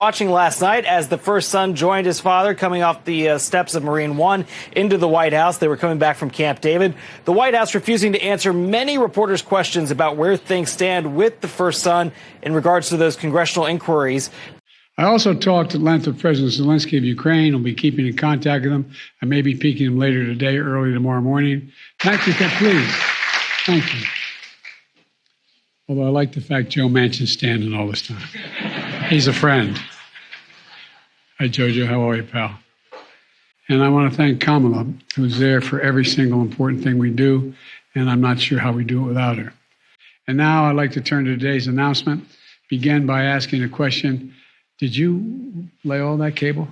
Watching last night as the first son joined his father coming off the steps of Marine One into the White House. They were coming back from Camp David. The White House refusing to answer many reporters' questions about where things stand with the first son in regards to those congressional inquiries. I also talked at length with President Zelenskyy of Ukraine. I'll be keeping in contact with him. I may be peeking him later today or early tomorrow morning. Thank you, please. Thank you. Although I like the fact Joe Manchin's standing all this time. He's a friend. Hi, Jojo. How are you, pal? And I want to thank Kamala, who's there for every single important thing we do, and I'm not sure how we do it without her. And now I'd like to turn to today's announcement. Begin by asking a question. Did you lay all that cable?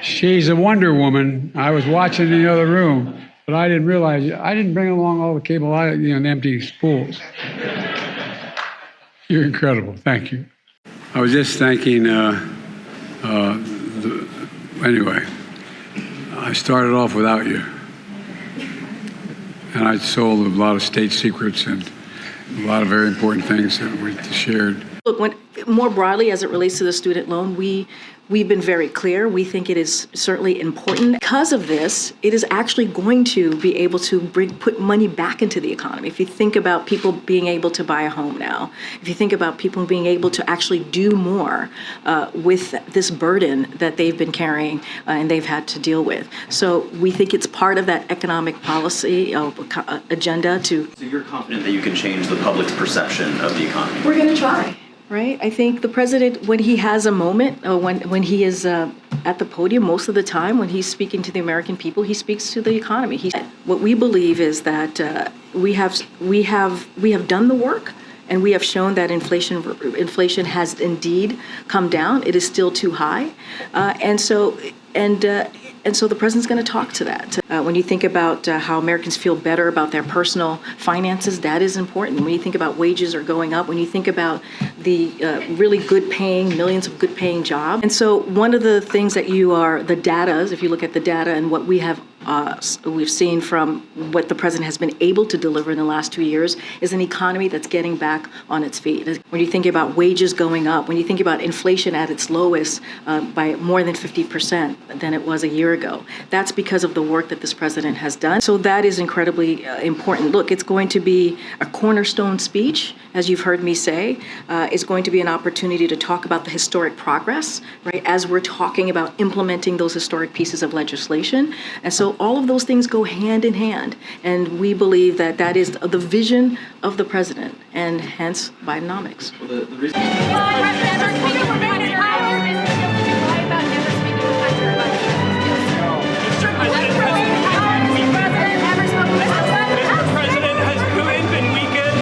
She's a Wonder Woman. I was watching in the other room, but I didn't realize I didn't bring along all the cable, and empty spools. You're incredible. Thank you. I was just thanking, anyway, I started off without you. And I sold a lot of state secrets and a lot of very important things that we shared. Look, more broadly, as it relates to the student loan, we've been very clear. We think it is certainly important. Because of this, it is actually going to be able to put money back into the economy. If you think about people being able to buy a home now, if you think about people being able to actually do more with this burden that they've been carrying and they've had to deal with. So we think it's part of that economic policy agenda to... So you're confident that you can change the public's perception of the economy? We're going to try. Right. I think the president, when he has a moment, when he is at the podium, most of the time when he's speaking to the American people, he speaks to the economy. What we believe is that we have done the work, and we have shown that inflation has indeed come down. It is still too high, and so the president's going to talk to that. When you think about how Americans feel better about their personal finances, that is important. When you think about wages are going up, when you think about the really good paying, millions of good paying jobs. And so one of the things that the data, if you look at the data and what we've seen from what the president has been able to deliver in the last 2 years, is an economy that's getting back on its feet. When you think about wages going up, when you think about inflation at its lowest by more than 50% than it was a year ago, that's because of the work that this president has done. So that is incredibly important. Look, it's going to be a cornerstone speech, as you've heard me say. It's going to be an opportunity to talk about the historic progress, right, as we're talking about implementing those historic pieces of legislation. And so all of those things go hand in hand. And we believe that that is the vision of the president, and hence Bidenomics. Well, the reason